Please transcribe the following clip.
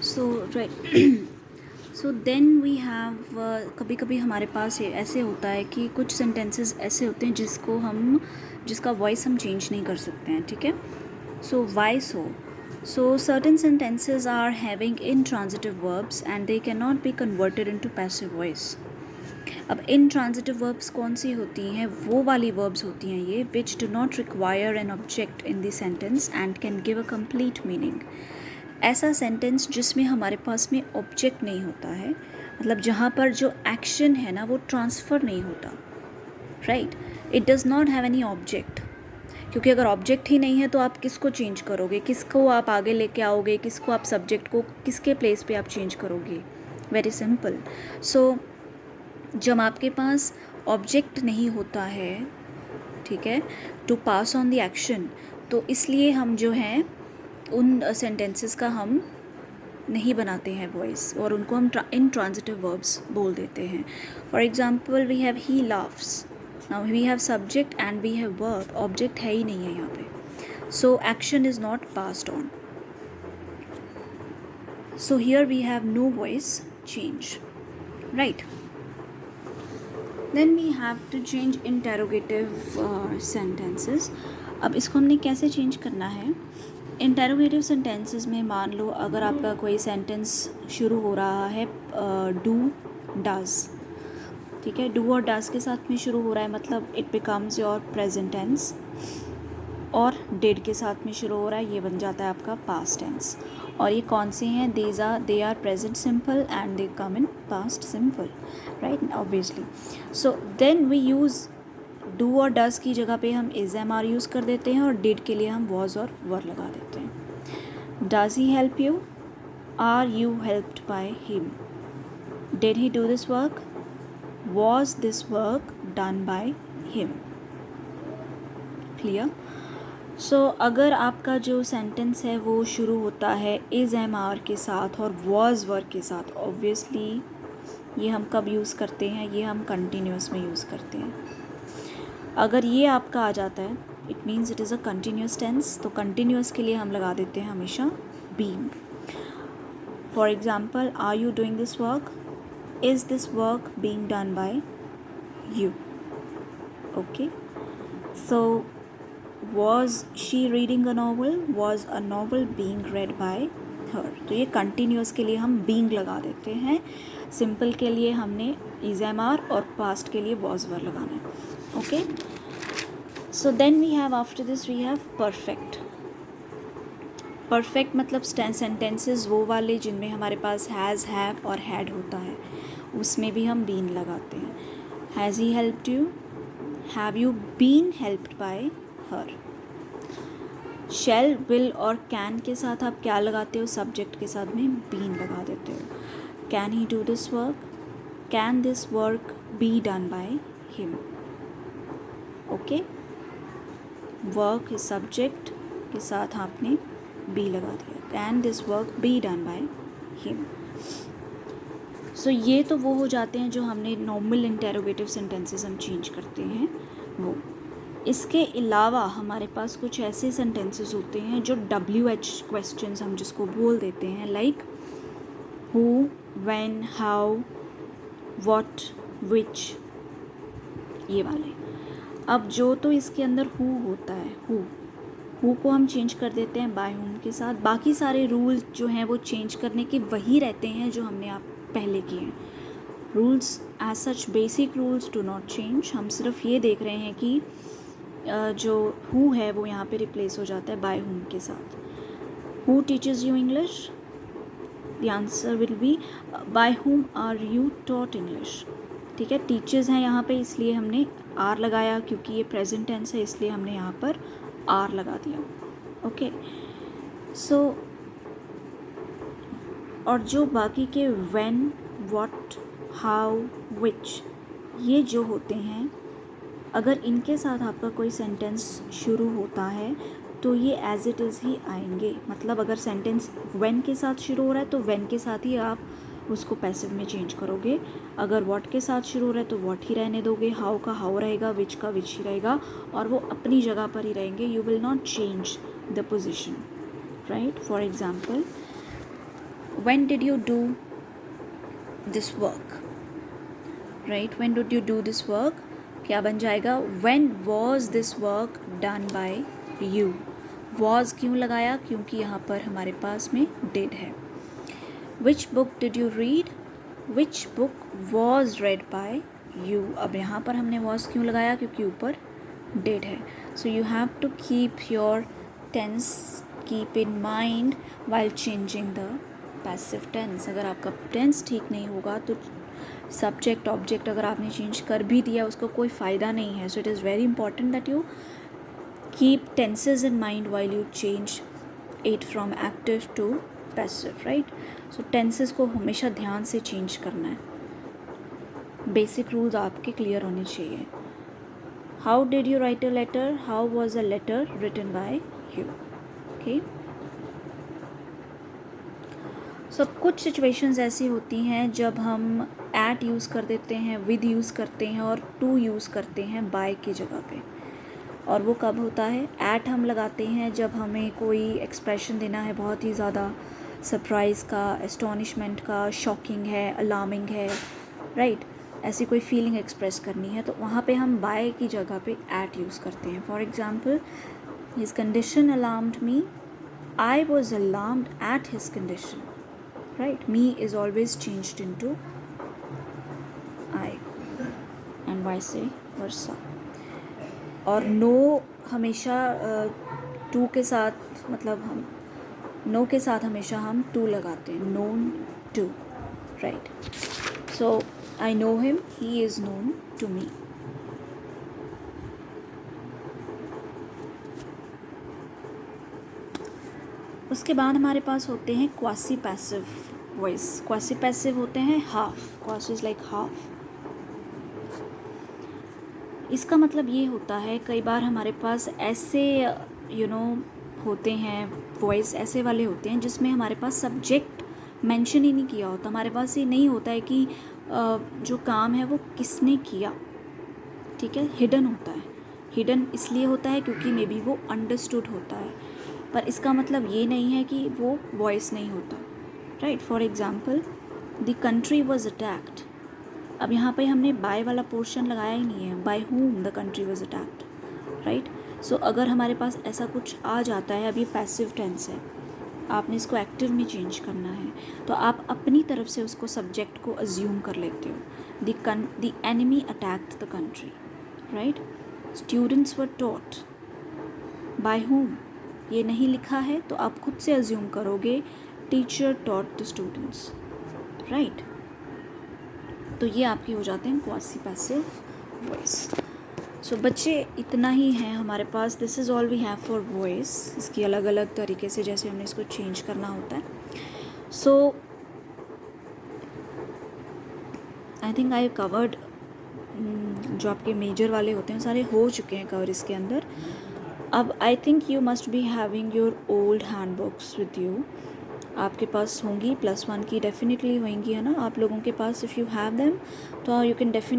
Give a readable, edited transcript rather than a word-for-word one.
So right so then we have कभी कभी हमारे पास ऐसे होता है कि कुछ सेंटेंसेस ऐसे होते हैं जिसका वॉइस हम चेंज नहीं कर सकते हैं, ठीक है. So why so certain sentences are having intransitive verbs and they cannot be converted into passive voice. अब intransitive verbs कौन सी होती हैं? वो वाली verbs होती हैं ये which do not require an object in the sentence and can give a complete meaning. ऐसा सेंटेंस जिसमें हमारे पास में ऑब्जेक्ट नहीं होता है, मतलब जहाँ पर जो एक्शन है ना वो ट्रांसफ़र नहीं होता, right. It does not have any object, क्योंकि अगर ऑब्जेक्ट ही नहीं है तो आप किसको चेंज करोगे, किसको आप आगे लेके आओगे, किसको आप सब्जेक्ट को किसके प्लेस पे आप चेंज करोगे. Very simple. सो जब आपके पास ऑब्जेक्ट नहीं होता है, ठीक है, to pass on the action, तो इसलिए हम जो हैं उन सेंटेंसेस का हम नहीं बनाते हैं वॉइस और उनको हम intransitive verbs बोल देते हैं. For example we have he laughs. Now we have subject and we have verb. Object है ही नहीं है यहाँ पे, so action is not passed on. So here we have no voice change, right. Then we have to change interrogative sentences. अब इसको हमने कैसे चेंज करना है? इंटेरोगेटिव सेंटेंसेस में मान लो अगर आपका कोई सेंटेंस शुरू हो रहा है डू डज, ठीक है, डू और डज के साथ में शुरू हो रहा है, मतलब it becomes your present tense. और डिड के साथ में शुरू हो रहा है, ये बन जाता है आपका पास्ट टेंस. और ये कौन से हैं? They are present simple and they come in past simple, right, obviously. So then we use do और डज की जगह पे हम इज़ एम आर यूज़ कर देते हैं और डिड के लिए हम वॉज और वर लगा देते हैं. Does he help you? Are you helped by him? Did he do this work? Was this work done by him? Clear? So अगर आपका जो सेंटेंस है वो शुरू होता है इज़ एम आर के साथ और वॉज वर्क के साथ, ऑब्वियसली ये हम कब यूज़ करते हैं? ये हम कंटिन्यूस में यूज़ करते हैं. अगर ये आपका आ जाता है it means it is a continuous tense, तो कंटिन्यूस के लिए हम लगा देते हैं हमेशा being. For example, are you doing this work? Is this work being done by you? Okay. So was she reading a novel? Was a novel being read by her? तो ये कंटिन्यूस के लिए हम बीइंग लगा देते हैं. Simple के लिए हमने इज़ एम आर और पास्ट के लिए वॉज वर लगाना है. Okay. So then we have after this we have perfect. Perfect मतलब सेंटेंसेस वो वाले जिनमें हमारे पास हैज़, हैव और हैड होता है, उसमें भी हम बीन लगाते हैं. Has he helped you? Have you been helped by her? Shall, will और कैन के साथ आप क्या लगाते हो? सब्जेक्ट के साथ में बीन लगा देते हो. Can he do this work? Can this work be done by him? Okay. Work is subject के साथ आपने बी लगा दिया. Can this work be done by him? So ये तो वो हो जाते हैं जो हमने नॉर्मल इंटेरोगेटिव सेंटेंसेस हम चेंज करते हैं वो. इसके अलावा हमारे पास कुछ ऐसे सेंटेंसेस होते हैं जो WH क्वेश्चंस हम जिसको बोल देते हैं, like who, when, how, what, which, ये वाले. अब जो तो इसके अंदर हु होता है, हु को हम चेंज कर देते हैं बाय हुम के साथ. बाकी सारे रूल्स जो हैं वो चेंज करने के वही रहते हैं जो हमने आप पहले किए हैं. Rules as such, basic rules do not change. हम सिर्फ ये देख रहे हैं कि जो हु है वो यहाँ पे रिप्लेस हो जाता है बाय हुम के साथ. Who teaches you English? The answer will be by whom are you taught English. ठीक है, टीचर्स हैं यहाँ पे इसलिए हमने आर लगाया, क्योंकि ये प्रेजेंट टेंस है इसलिए हमने यहाँ पर आर लगा दिया. ओके. सो और जो बाकी के व्हेन, व्हाट, हाउ, विच, ये जो होते हैं, अगर इनके साथ आपका कोई सेंटेंस शुरू होता है तो ये एज इट इज़ ही आएंगे. मतलब अगर सेंटेंस व्हेन के साथ शुरू हो रहा है तो व्हेन के साथ ही आप उसको पैसिव में चेंज करोगे. अगर व्हाट के साथ शुरू हो रहा है तो व्हाट ही रहने दोगे. हाउ का हाउ रहेगा, विच का विच ही रहेगा, और वो अपनी जगह पर ही रहेंगे. You will not change the position, right. For example, when did you do this work, right? when did you do this work, क्या बन जाएगा? when was this work done by you. was क्यों लगाया? क्योंकि यहाँ पर हमारे पास में did है. which book did you read, which book was read by you. अब यहाँ पर हमने was क्यों लगाया? क्योंकि ऊपर did है. so you have to keep your tense keep in mind while changing the passive tense. अगर आपका tense ठीक नहीं होगा तो subject object अगर आपने change कर भी दिया उसका कोई फ़ायदा नहीं है. so it is very important that you keep tenses in mind while you change it from active to passive, right? so tenses को हमेशा ध्यान से change करना है. basic rules आपके clear होने चाहिए. how did you write a letter, how was a letter written by you. okay, so कुछ situations ऐसी होती हैं जब हम at यूज़ कर देते हैं, with यूज़ करते हैं और to यूज़ करते हैं by की जगह पे. और वो कब होता है? at हम लगाते हैं जब हमें कोई expression देना है बहुत ही ज़्यादा सरप्राइज़ का, एस्टोनिशमेंट का, शॉकिंग है, अलार्मिंग है, राइट? ऐसी कोई फीलिंग एक्सप्रेस करनी है तो वहाँ पे हम बाय की जगह पे एट यूज़ करते हैं. For example, his condition alarmed me, I was alarmed at his condition, right? Me is always changed into I and vice versa. और नो हमेशा टू के साथ, मतलब हम नो के साथ हमेशा हम टू लगाते हैं. Known to, right? So I know him, he is known to me. उसके बाद हमारे पास होते हैं quasi passive voice. Quasi passive होते हैं half. Quasi is like half. इसका मतलब ये होता है, कई बार हमारे पास ऐसे होते हैं वॉइस, ऐसे वाले होते हैं जिसमें हमारे पास सब्जेक्ट मेंशन ही नहीं किया होता. हमारे पास ये नहीं होता है कि जो काम है वो किसने किया, ठीक है? हिडन होता है. हिडन इसलिए होता है क्योंकि मे बी वो अंडरस्टूड होता है, पर इसका मतलब ये नहीं है कि वो वॉइस नहीं होता, right? For example, the country was attacked. अब यहाँ पे हमने बाय वाला पोर्शन लगाया ही नहीं है. By whom the country was attacked, right? So अगर हमारे पास ऐसा कुछ आ जाता है, अभी पैसिव टेंस है, आपने इसको एक्टिव में चेंज करना है, तो आप अपनी तरफ से उसको सब्जेक्ट को अज्यूम कर लेते हो. The enemy attacked the country, right? Students were taught. By whom ये नहीं लिखा है तो आप खुद से अज्यूम करोगे teacher taught the students, right? तो ये आपके हो जाते हैं क्वासी पैसिव वॉइस. सो बच्चे, इतना ही है हमारे पास. This is all we have for voice. इसकी अलग अलग तरीके से जैसे हमने इसको चेंज करना होता है. सो आई थिंक आई कवर्ड, जो आपके मेजर वाले होते हैं सारे हो चुके हैं कवर इसके अंदर. अब I think you must be having your old hand books with you. आपके पास होंगी, +1 की डेफिनेटली होंगी, है ना आप लोगों के पास. इफ़ यू हैव देम तो यू कैन डेफिनेटली